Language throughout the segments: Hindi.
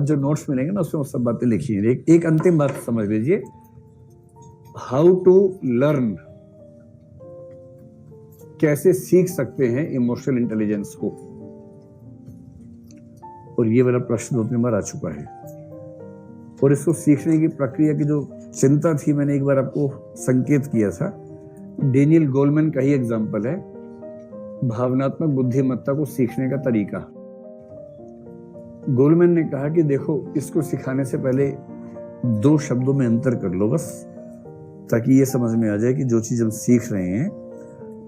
जो नोट्स मिलेंगे ना उसमें वो सब बातें लिखी हैं। एक अंतिम बात समझ लीजिए, हाउ टू लर्न, कैसे सीख सकते हैं इमोशनल इंटेलिजेंस को। और ये वाला प्रश्न 2-3 बार आ चुका है। और इसको सीखने की प्रक्रिया की जो चिंता थी, मैंने एक बार आपको संकेत किया था। डेनियल गोलमैन का ही एग्जाम्पल है, भावनात्मक बुद्धिमत्ता को सीखने का तरीका। गोलमैन ने कहा कि देखो, इसको सिखाने से पहले 2 शब्दों में अंतर कर लो बस, ताकि ये समझ में आ जाए कि जो चीज हम सीख रहे हैं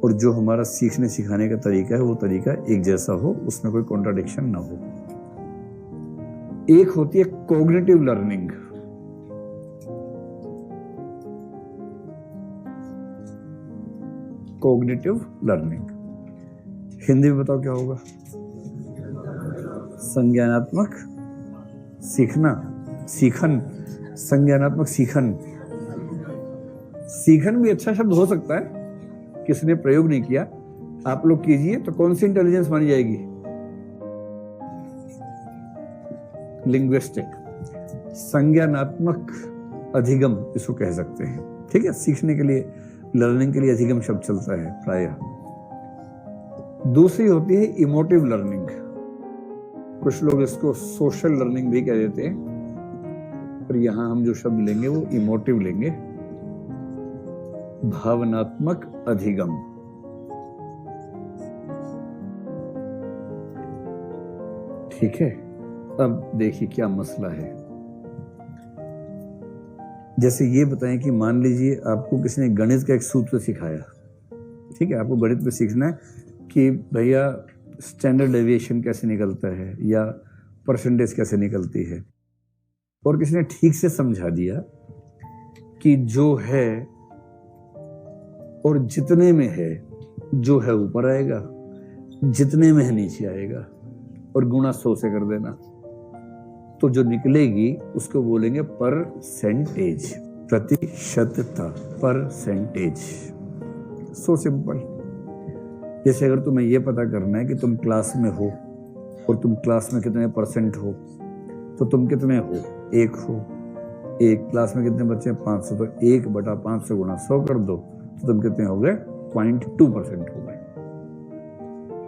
और जो हमारा सीखने सिखाने का तरीका है वो तरीका एक जैसा हो, उसमें कोई कॉन्ट्राडिक्शन ना हो। एक होती है cognitive learning, cognitive learning Hindi में बताओ क्या होगा? संज्ञानात्मक सीखना, सीखन, संज्ञानात्मक सीखन। सीखन भी अच्छा शब्द हो सकता है, किसने प्रयोग नहीं किया, आप लोग कीजिए तो कौन सी इंटेलिजेंस मानी जाएगी? लिंग्विस्टिक, संज्ञानात्मक अधिगम इसको कह सकते हैं। ठीक है, सीखने के लिए, लर्निंग के लिए अधिगम शब्द चलता है प्रायः। दूसरी होती है इमोटिव लर्निंग, कुछ लोग इसको सोशल लर्निंग भी कह देते हैं, पर यहां हम जो शब्द लेंगे वो इमोटिव लेंगे, भावनात्मक अधिगम। ठीक है, अब देखिए क्या मसला है। जैसे ये बताएं कि मान लीजिए आपको किसी ने गणित का एक सूत्र सिखाया। ठीक है, आपको गणित में सीखना है कि भैया स्टैंडर्ड डेविएशन कैसे निकलता है या परसेंटेज कैसे निकलती है, और किसी ने ठीक से समझा दिया कि जो है और जितने में है, जो है ऊपर आएगा, जितने में है नीचे आएगा, और गुणा 100 से कर देना, तो जो निकलेगी उसको बोलेंगे परसेंटेज, प्रतिशतता, परसेंटेज। So simple. जैसे अगर तुम्हें यह पता करना है कि तुम क्लास में हो और तुम क्लास में कितने परसेंट हो, तो तुम कितने हो? 1 हो। एक क्लास में कितने बच्चे हैं? 500, तो 1/500 गुणा 100 कर दो, तो तुम कितने हो गए? 0.2% हो गए।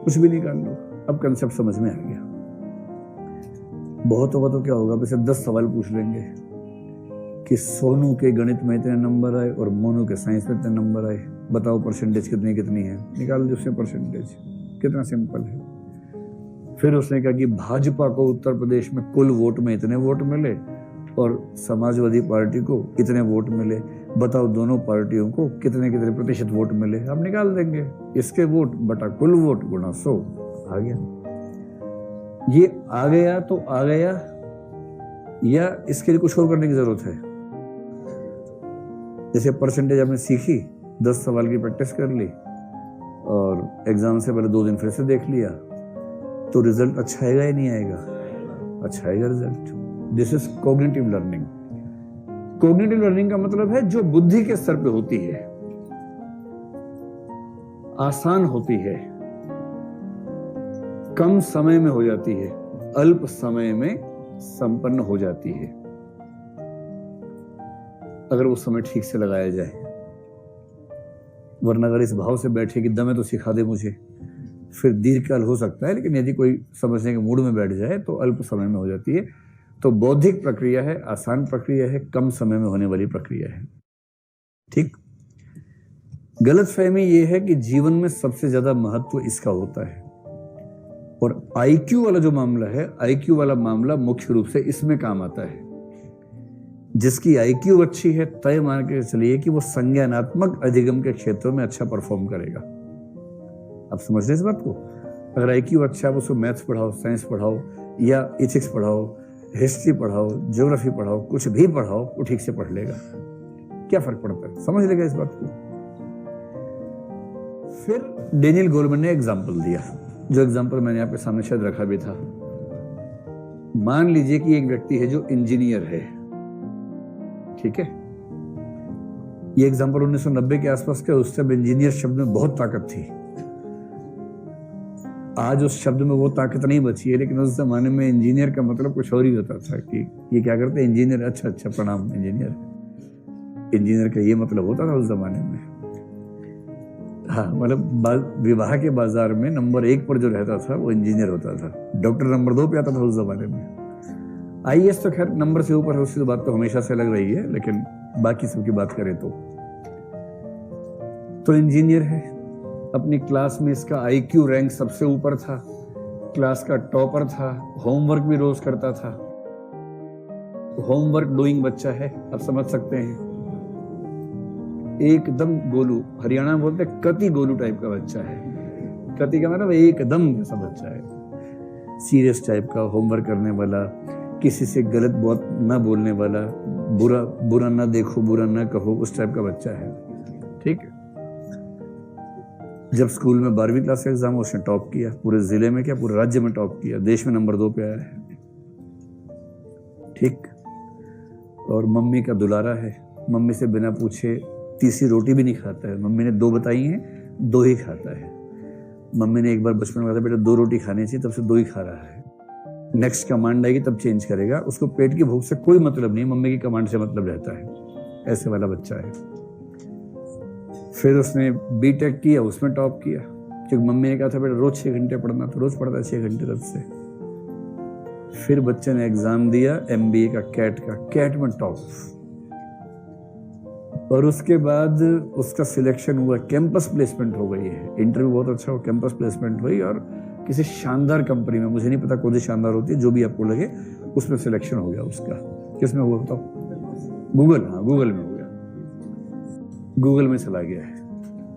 कुछ भी नहीं कर लो, अब कंसेप्ट समझ में आ गया। बहुत होगा तो क्या होगा, वैसे 10 सवाल पूछ लेंगे कि सोनू के गणित में इतने नंबर आए और मोनू के साइंस में इतने नंबर आए, बताओ परसेंटेज कितनी कितनी है, निकाल दो उसमें परसेंटेज। कितना सिंपल है। फिर उसने कहा कि भाजपा को उत्तर प्रदेश में कुल वोट में इतने वोट मिले और समाजवादी पार्टी को इतने वोट मिले, बताओ दोनों पार्टियों को कितने कितने प्रतिशत वोट मिले। हम निकाल देंगे इसके वोट बटा कुल वोट गुणा 100, आ गया। ये आ गया तो आ गया, या इसके लिए कुछ और करने की जरूरत है? जैसे परसेंटेज आपने सीखी, 10 सवाल की प्रैक्टिस कर ली और एग्जाम से पहले 2 दिन फिर से देख लिया, तो रिजल्ट अच्छा आएगा या नहीं आएगा? अच्छा आएगा result. This is cognitive learning. Cognitive learning का मतलब है जो बुद्धि के स्तर पे होती है, आसान होती है, कम समय में हो जाती है, अल्प समय में संपन्न हो जाती है, अगर वो समय ठीक से लगाया जाए। वरना अगर इस भाव से बैठे कि दमे तो सिखा दे मुझे, फिर दीर्घकाल हो सकता है, लेकिन यदि कोई समझने के मूड में बैठ जाए तो अल्प समय में हो जाती है। तो बौद्धिक प्रक्रिया है, आसान प्रक्रिया है, कम समय में होने वाली प्रक्रिया है। ठीक। गलतफहमी यह है कि जीवन में सबसे ज्यादा महत्व इसका होता है, और आईक्यू वाला जो मामला है, आईक्यू वाला मामला मुख्य रूप से इसमें काम आता है। जिसकी आईक्यू अच्छी है, तय मान के चलिए कि वो संज्ञानात्मक अधिगम के क्षेत्रों में अच्छा परफॉर्म करेगा। आप समझ रहे इस बात को? अगर आईक्यू अच्छा है, उसको मैथ्स पढ़ाओ, साइंस पढ़ाओ, या इथिक्स पढ़ाओ, हिस्ट्री पढ़ाओ, ज्योग्राफी पढ़ाओ, कुछ भी पढ़ाओ, वो ठीक से पढ़ लेगा। क्या फर्क पड़ता है? समझ लेगा इस बात को। फिर डेनियल गोलमैन ने एग्जाम्पल दिया, जो एग्जाम्पल मैंने आपके सामने शायद रखा भी था। मान लीजिए कि एक व्यक्ति है जो इंजीनियर है। ठीक है, ये एग्जाम्पल 1990 के आसपास का। उस समय इंजीनियर शब्द में बहुत ताकत थी। आज उस शब्द में वो ताकत नहीं बची है, लेकिन उस जमाने में इंजीनियर का मतलब कुछ और ही होता था कि ये क्या करते हैं इंजीनियर, अच्छा अच्छा प्रणाम इंजीनियर, इंजीनियर का ये मतलब होता था उस जमाने में। हाँ, मतलब विवाह के बाजार में नंबर 1 पर जो रहता था वो इंजीनियर होता था, डॉक्टर नंबर 2 पे आता था उस जमाने में। आईएएस तो खैर नंबर से ऊपर है, उसकी बात तो हमेशा से लग रही है, लेकिन बाकी सबकी बात करें तो इंजीनियर है। अपनी क्लास में इसका आईक्यू रैंक सबसे ऊपर था, क्लास का टॉपर था, होमवर्क भी रोज करता था, होमवर्क डूइंग बच्चा है, आप समझ सकते हैं। एकदम गोलू, हरियाणा में बोलते हैं कति गोलू टाइप का बच्चा है। कति का मतलब एकदम जैसा बच्चा है, सीरियस टाइप का, होमवर्क करने वाला, किसी से गलत बात ना बोलने वाला, बुरा ना देखो, बुरा ना कहो, उस टाइप का बच्चा है। ठीक है। जब स्कूल में 12वीं क्लास का एग्जाम उसने टॉप किया, पूरे जिले में क्या पूरे राज्य में टॉप किया, देश में नंबर 2 पे आया है। ठीक। और मम्मी का दुलारा है, मम्मी से बिना पूछे तीसरी रोटी भी नहीं खाता है। मम्मी ने 2 बताई हैं, 2 ही खाता है। मम्मी ने एक बार बचपन में कहा था बेटा 2 रोटी खानी चाहिए, तब से 2 ही खा रहा है। नेक्स्ट कमांड आएगी तब चेंज करेगा, उसको पेट की भूख से कोई मतलब नहीं, मम्मी की कमांड से मतलब रहता है। ऐसे वाला बच्चा है। फिर उसने बीटेक किया, उसमें टॉप किया, क्योंकि मम्मी ने कहा था बेटा रोज 6 घंटे पढ़ना, तो रोज पढ़ता 6 घंटे तब से। फिर बच्चे ने एग्जाम दिया एमबीए का, कैट में टॉप, और उसके बाद उसका सिलेक्शन हुआ, कैंपस प्लेसमेंट हो गई है, इंटरव्यू बहुत अच्छा हो, कैंपस प्लेसमेंट हुई और किसी शानदार कंपनी में, मुझे नहीं पता कौन सी शानदार होती है, जो भी आपको लगे, उसमें सिलेक्शन हो गया उसका। किसमें हुआ बताओ? गूगल। हाँ, गूगल में हो गया, गूगल में चला गया है,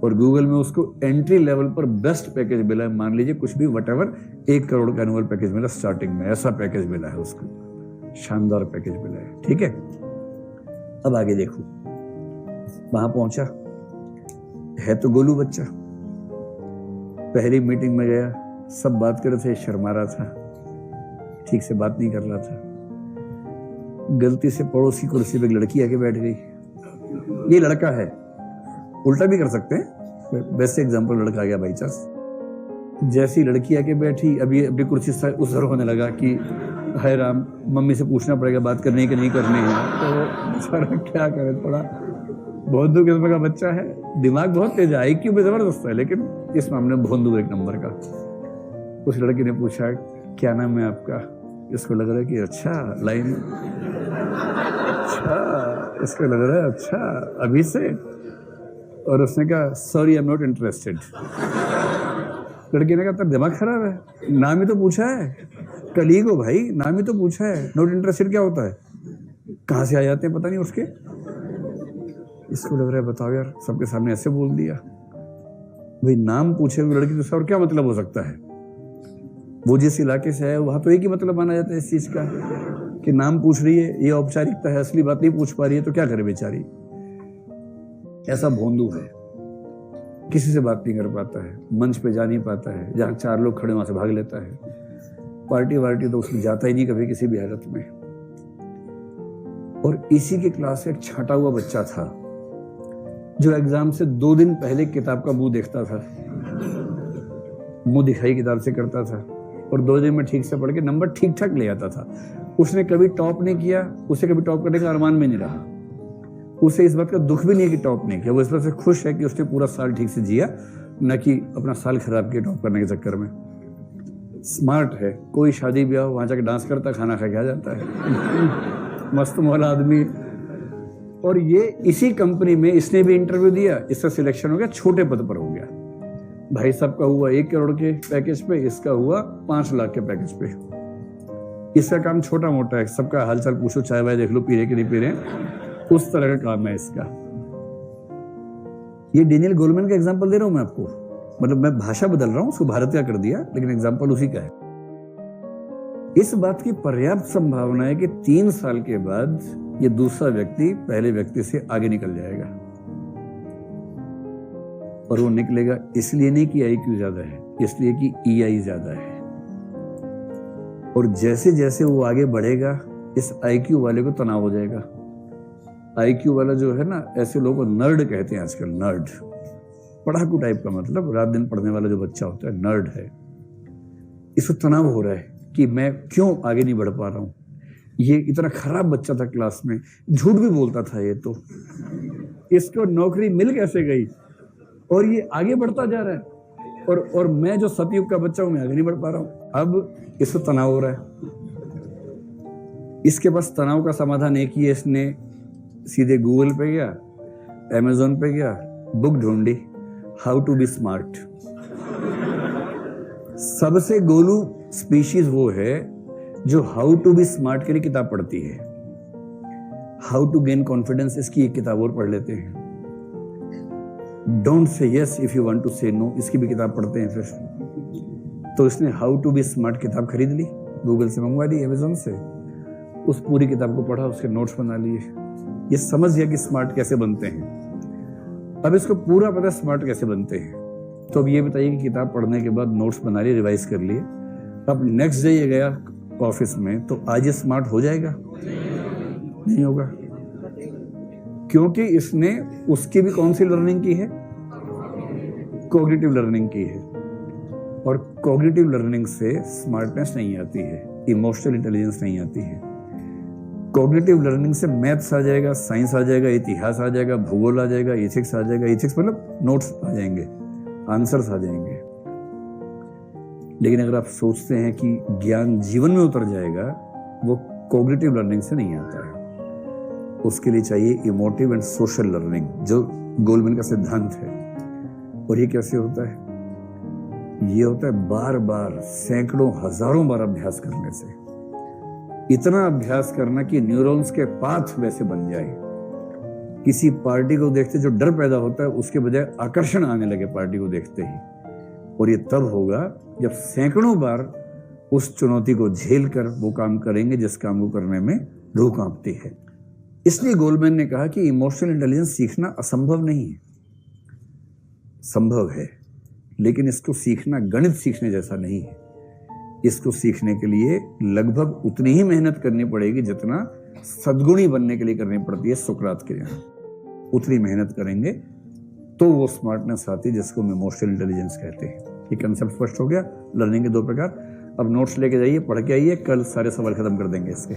और गूगल में उसको एंट्री लेवल पर बेस्ट पैकेज मिला है। मान लीजिए कुछ भी, वटएवर 1 करोड़ का एनुअल पैकेज मिला स्टार्टिंग में, ऐसा पैकेज मिला है उसको, शानदार पैकेज मिला है। ठीक है। अब आगे देखो, वहां पहुंचा है तो गोलू बच्चा, पहली मीटिंग में गया, सब बात कर रहे थे, शर्मा रहा था, ठीक से बात नहीं कर रहा था। गलती से पड़ोस की कुर्सी पे एक लड़की आके बैठ गई। ये लड़का है, उल्टा भी कर सकते हैं, वैसे एग्जांपल लड़का आ गया बाई चांस। जैसी लड़की आके बैठी, अब ये अपनी कुर्सी से उधर होने लगा कि हाय राम, मम्मी से पूछना पड़ेगा बात करनी कि नहीं करनी है। तो सारा क्या करे, थोड़ा भोंदू किस्म का बच्चा है, दिमाग बहुत तेज है, आईक्यू भी जबरदस्त है, लेकिन इस मामले में भोंदू 1 नंबर का। उस लड़की ने पूछा क्या नाम है आपका? इसको लग रहा है कि अच्छा लाइन, अच्छा इसको लग रहा है अच्छा अभी से, और उसने कहा sorry I am not interested. लड़की ने कहा तेरा दिमाग खराब है, नाम ही तो पूछा है, कलीग हो भाई, नाम ही तो पूछा है, नॉट इंटरेस्टेड क्या होता है? कहाँ से आ जाते हैं पता नहीं उसके। इसको लग रहा है बताओ यार, सबके सामने ऐसे बोल दिया भाई, नाम पूछे हुए लड़की तो और क्या मतलब हो सकता है? वो जिस इलाके से है वहां तो एक ही मतलब माना जाता है इस चीज का कि नाम पूछ रही है, ये औपचारिकता है, असली बात नहीं पूछ पा रही है, तो क्या करे बेचारी। ऐसा भोंदू है, किसी से बात नहीं कर पाता है, मंच पे जा नहीं पाता है, जहां 4 लोग खड़े वहां से भाग लेता है, पार्टी वार्टी तो उसमें जाता ही नहीं कभी किसी भी हालत में। और इसी के क्लास से एक छटा हुआ बच्चा था जो एग्जाम से 2 दिन पहले किताब का मुंह देखता था, मुंह दिखाई किताब से करता था, और 2 दिन में ठीक से पढ़ के नंबर ठीक ठाक ले आता था। उसने कभी टॉप नहीं किया, उसे कभी टॉप करने का अरमान में नहीं रहा, उसे इस बात का दुख भी नहीं है कि टॉप नहीं किया, वो इस बात से खुश है कि उसने पूरा साल ठीक से जिया, न कि अपना साल खराब किया टॉप करने के चक्कर में। स्मार्ट है, कोई शादी ब्याह वहां जाके डांस करता, खाना खा के आ जाता है। मस्त मौला आदमी। और ये इसी कंपनी में इसने भी इंटरव्यू दिया, इसका सिलेक्शन हो गया, छोटे पद पर हो गया। भाई साहब का हुआ 1 करोड़ के पैकेज पे, इसका हुआ 5 लाख के पैकेज पे। इसका काम छोटा मोटा है, सबका हालचाल पूछो, चाय वाय देख लो, पी रहे कि नहीं पी रहे, उस तरह का काम है इसका। ये डेनियल गोलमैन का एग्जांपल दे रहा हूं मैं आपको, मतलब मैं भाषा बदल रहा हूं, उसको भारत का कर दिया, लेकिन एग्जांपल उसी का है। इस बात की पर्याप्त संभावना है कि 3 साल के बाद ये दूसरा व्यक्ति पहले व्यक्ति से आगे निकल जाएगा, और वो निकलेगा इसलिए नहीं कि आईक्यू ज्यादा है, इसलिए कि ईआई ज्यादा है। और जैसे जैसे वो आगे बढ़ेगा, इस आईक्यू वाले को तनाव हो जाएगा। आईक्यू वाला जो है ना, ऐसे लोगों को नर्ड कहते हैं आजकल, नर्ड, पढ़ाकू टाइप का, मतलब रात दिन पढ़ने वाला जो बच्चा होता है नर्ड है। इसको तनाव हो रहा है कि मैं क्यों आगे नहीं बढ़ पा रहा हूँ, ये इतना खराब बच्चा था क्लास में, झूठ भी बोलता था, ये तो इसको नौकरी मिल कैसे गई और ये आगे बढ़ता जा रहा है, और मैं जो सतयुग का बच्चा हूं मैं आगे नहीं बढ़ पा रहा हूं। अब इसको तनाव हो रहा है। इसके पास तनाव का समाधान एक ही है, इसने सीधे गूगल पे गया, अमेज़न पे गया, बुक ढूंढी, हाउ टू बी स्मार्ट। सबसे गोलू स्पीशीज वो है जो हाउ टू बी स्मार्ट के लिए किताब पढ़ती है। हाउ टू गेन कॉन्फिडेंस, इसकी एक किताब और पढ़ लेते हैं। Don't say yes if you want to say no, इसकी भी किताब पढ़ते हैं। फिर तो इसने हाउ टू बी स्मार्ट किताब खरीद ली, गूगल से मंगवा ली, अमेज़न से, उस पूरी किताब को पढ़ा, उसके नोट्स बना लिए। ये समझ गया कि स्मार्ट कैसे बनते हैं। अब इसको पूरा पता स्मार्ट कैसे बनते हैं। तो अब ये बताइए कि किताब पढ़ने के बाद नोट्स बना लिए, रिवाइज कर लिए, अब नेक्स्ट डे ये गया ऑफिस में, तो आज ये स्मार्ट हो जाएगा? नहीं होगा, क्योंकि इसने उसकी भी कौन सी लर्निंग की है? कॉग्निटिव लर्निंग की है। और कॉग्निटिव लर्निंग से स्मार्टनेस नहीं आती है, इमोशनल इंटेलिजेंस नहीं आती है। कॉग्निटिव लर्निंग से मैथ्स आ जाएगा, साइंस आ जाएगा, इतिहास आ जाएगा, भूगोल आ जाएगा, एथिक्स आ जाएगा, एथिक्स मतलब नोट्स आ जाएंगे, आंसर्स आ जाएंगे। लेकिन अगर आप सोचते हैं कि ज्ञान जीवन में उतर जाएगा, वो कॉग्निटिव लर्निंग से नहीं आता है। उसके लिए चाहिए इमोटिव एंड सोशल लर्निंग, जो गोलमैन का सिद्धांत है। और ये कैसे होता है? ये होता है बार बार, सैकड़ों हजारों बार अभ्यास करने से। इतना अभ्यास करना कि न्यूरॉन्स के पाथ वैसे बन जाए। किसी पार्टी को देखते जो डर पैदा होता है, उसके बजाय आकर्षण आने लगे पार्टी को देखते ही। और ये तब होगा जब सैकड़ों बार उस चुनौती को झेल कर वो काम करेंगे जिस काम को करने में रूह कांपती है। इसलिए गोलमैन ने कहा कि इमोशनल इंटेलिजेंस सीखना असंभव नहीं है, संभव है, लेकिन इसको सीखना गणित सीखने जैसा नहीं है। इसको सीखने के लिए लगभग उतनी ही मेहनत करनी पड़ेगी जितना सद्गुणी बनने के लिए करनी पड़ती है सुकरात के यहाँ। उतनी मेहनत करेंगे तो वो स्मार्टनेस आती है जिसको हम इमोशनल इंटेलिजेंस कहते हैं। ये कंसेप्ट स्पष्ट हो गया। लर्निंग के दो प्रकार। अब नोट्स लेके जाइए, पढ़ के आइए, कल सारे सवाल खत्म कर देंगे इसके।